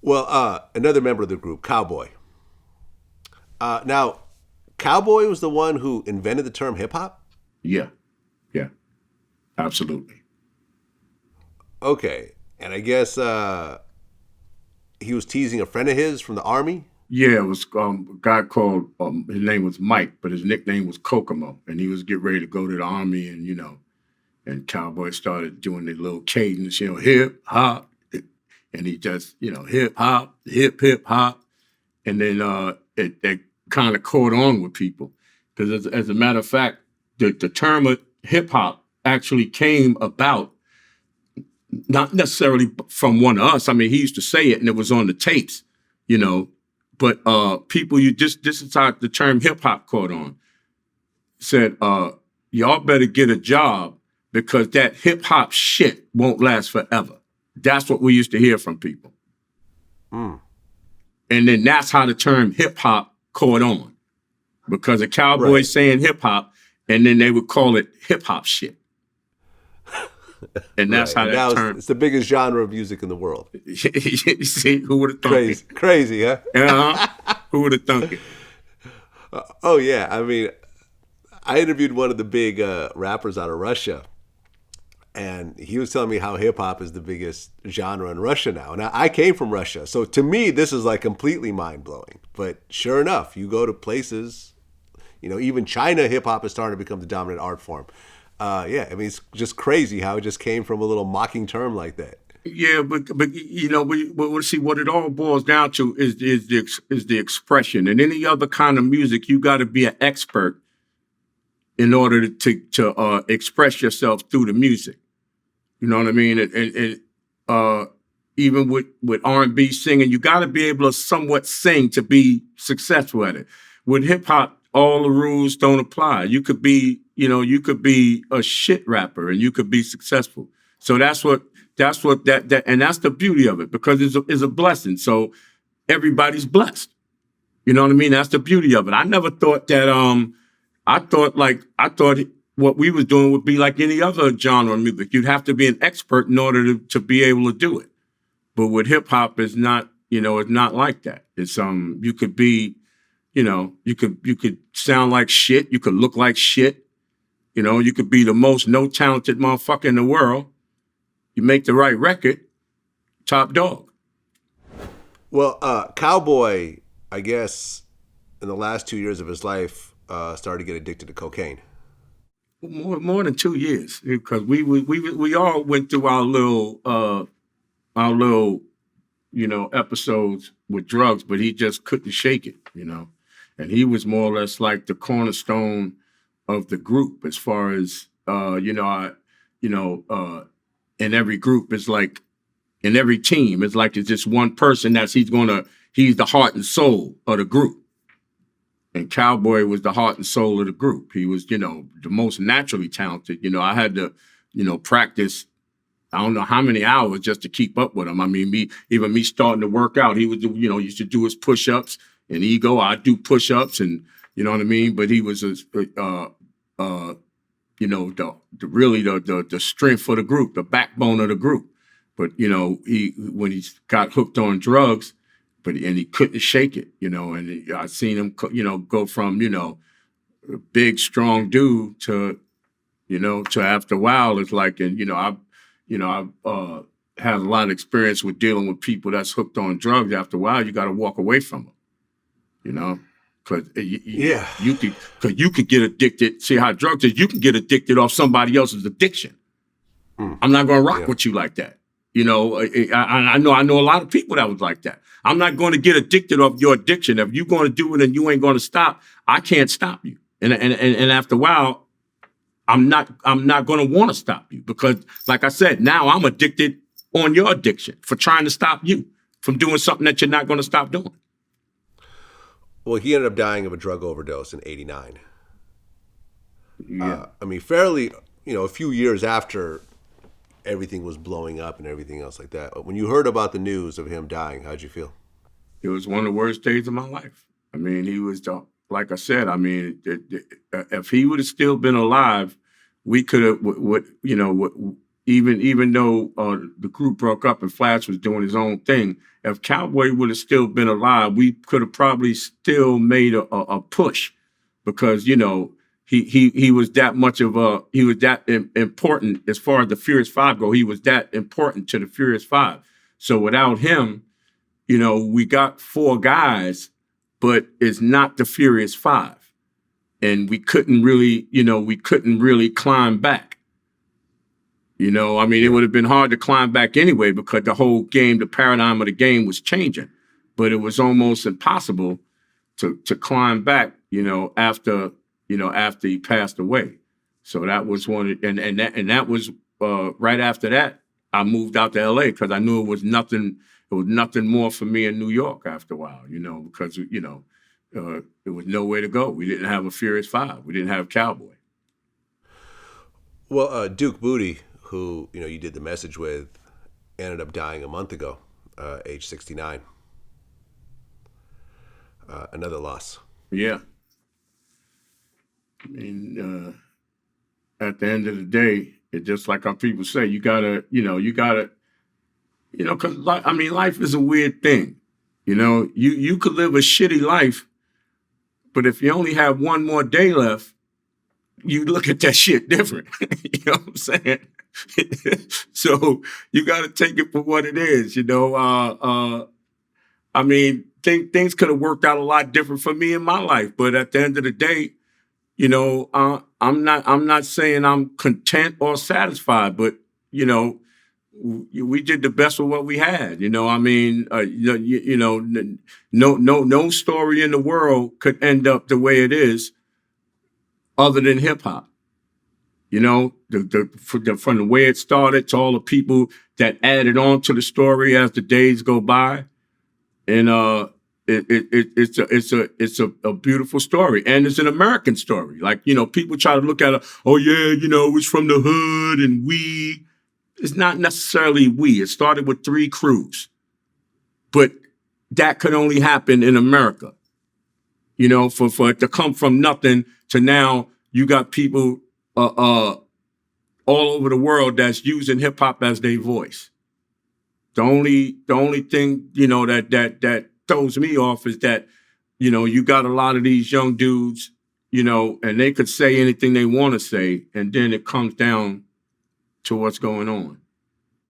Well, another member of the group, Cowboy. Now, Cowboy was the one who invented the term hip hop. Yeah, yeah, absolutely. Okay, and I guess he was teasing a friend of his from the army. Yeah, it was a guy called, his name was Mike, but his nickname was Kokomo. And he was getting ready to go to the army. And, and Cowboy started doing the little cadence, hip hop. And he just, hip hop, hip hop. And then it kind of caught on with people. Because as a matter of fact, the term of hip hop actually came about not necessarily from one of us. I mean, he used to say it and it was on the tapes, you know. But people, this is how the term hip hop caught on. Said, y'all better get a job because that hip hop shit won't last forever. That's what we used to hear from people. Mm. And then that's how the term hip hop caught on. Because a cowboy Right. saying hip hop, and then they would call it hip hop shit. And that's Right. how And now that term. it's the biggest genre of music in the world. See, who would have thunk Crazy, it? crazy, huh? Who would have thunk it? Oh yeah, I mean, I interviewed one of the big rappers out of Russia, and he was telling me how hip hop is the biggest genre in Russia now. Now I came from Russia, so to me this is like completely mind blowing. But sure enough, you go to places, even China, hip hop is starting to become the dominant art form. Yeah, I mean it's just crazy how it just came from a little mocking term like that. Yeah, but we see what it all boils down to is the expression. And any other kind of music, you got to be an expert in order to express yourself through the music. You know what I mean? Even with R&B singing, you got to be able to somewhat sing to be successful at it. With hip hop, all the rules don't apply. You could be a shit rapper and you could be successful. So that's and that's the beauty of it because it's a blessing. So everybody's blessed. You know what I mean? That's the beauty of it. I never thought that. I thought what we was doing would be like any other genre of music. You'd have to be an expert in order to be able to do it. But with hip hop, it's not. It's not like that. It's you could be. You could sound like shit. You could look like shit. You could be the most no talented motherfucker in the world. You make the right record, top dog. Well, Cowboy, I guess, in the last 2 years of his life, started to get addicted to cocaine. More than 2 years, because we all went through our little episodes with drugs, but he just couldn't shake it, and he was more or less like the cornerstone of the group as far as in every group it's like in every team it's like it's just one person he's the heart and soul of the group. And Cowboy was the heart and soul of the group. He was, the most naturally talented. I had to, practice, I don't know how many hours just to keep up with him. I mean, me starting to work out, he was, used to do his push-ups and I'd do push-ups and, you know what I mean? But he was, the strength of the group, the backbone of the group. But, when he got hooked on drugs, and he couldn't shake it, and I seen him, go from, a big, strong dude to after a while, it's like, and, I've had a lot of experience with dealing with people that's hooked on drugs. After a while, you got to walk away from them, because you could get addicted. See how drugs is, you can get addicted off somebody else's addiction. I'm not going to rock with you like that. I know a lot of people that was like that. I'm not going to get addicted off your addiction. If you're going to do it and you ain't going to stop, I can't stop you. And after a while, I'm not going to want to stop you because, like I said, now I'm addicted on your addiction for trying to stop you from doing something that you're not going to stop doing. Well, he ended up dying of a drug overdose in '89. Yeah. I mean, fairly, a few years after everything was blowing up and everything else like that. When you heard about the news of him dying, how'd you feel? It was one of the worst days of my life. I mean, he was, like I said, I mean, if he would have still been alive, we could have, even though the group broke up and Flash was doing his own thing, if Cowboy would have still been alive, we could have probably still made a push, because he was that much of he was that important as far as the Furious Five go. He was that important to the Furious Five. So without him, we got 4 guys, but it's not the Furious Five. And we couldn't really climb back. It would have been hard to climb back anyway, because the paradigm of the game was changing. But it was almost impossible to climb back, after he passed away. So that was that was right after that, I moved out to LA, because I knew it was nothing more for me in New York after a while, because there was nowhere to go. We didn't have a Furious Five. We didn't have Cowboy. Well, Duke Booty, who you did the message with, ended up dying a month ago, age 69. Another loss. Yeah. At the end of the day, it's just like how people say, you gotta, because life is a weird thing. You could live a shitty life, but if you only have one more day left, you look at that shit different. You know what I'm saying? So you got to take it for what it is. Things could have worked out a lot different for me in my life, but at the end of the day, I'm not saying I'm content or satisfied, but we did the best with what we had. No story in the world could end up the way it is, other than hip hop. From the way it started to all the people that added on to the story as the days go by, and it's a beautiful story, and it's an American story. Like people try to look at it. Oh yeah, it's from the hood, and we. It's not necessarily we. It started with 3 crews, but that could only happen in America. For it to come from nothing to now, you got people all over the world that's using hip hop as their voice. The only thing that throws me off is that you got a lot of these young dudes, and they could say anything they want to say, and then it comes down to what's going on.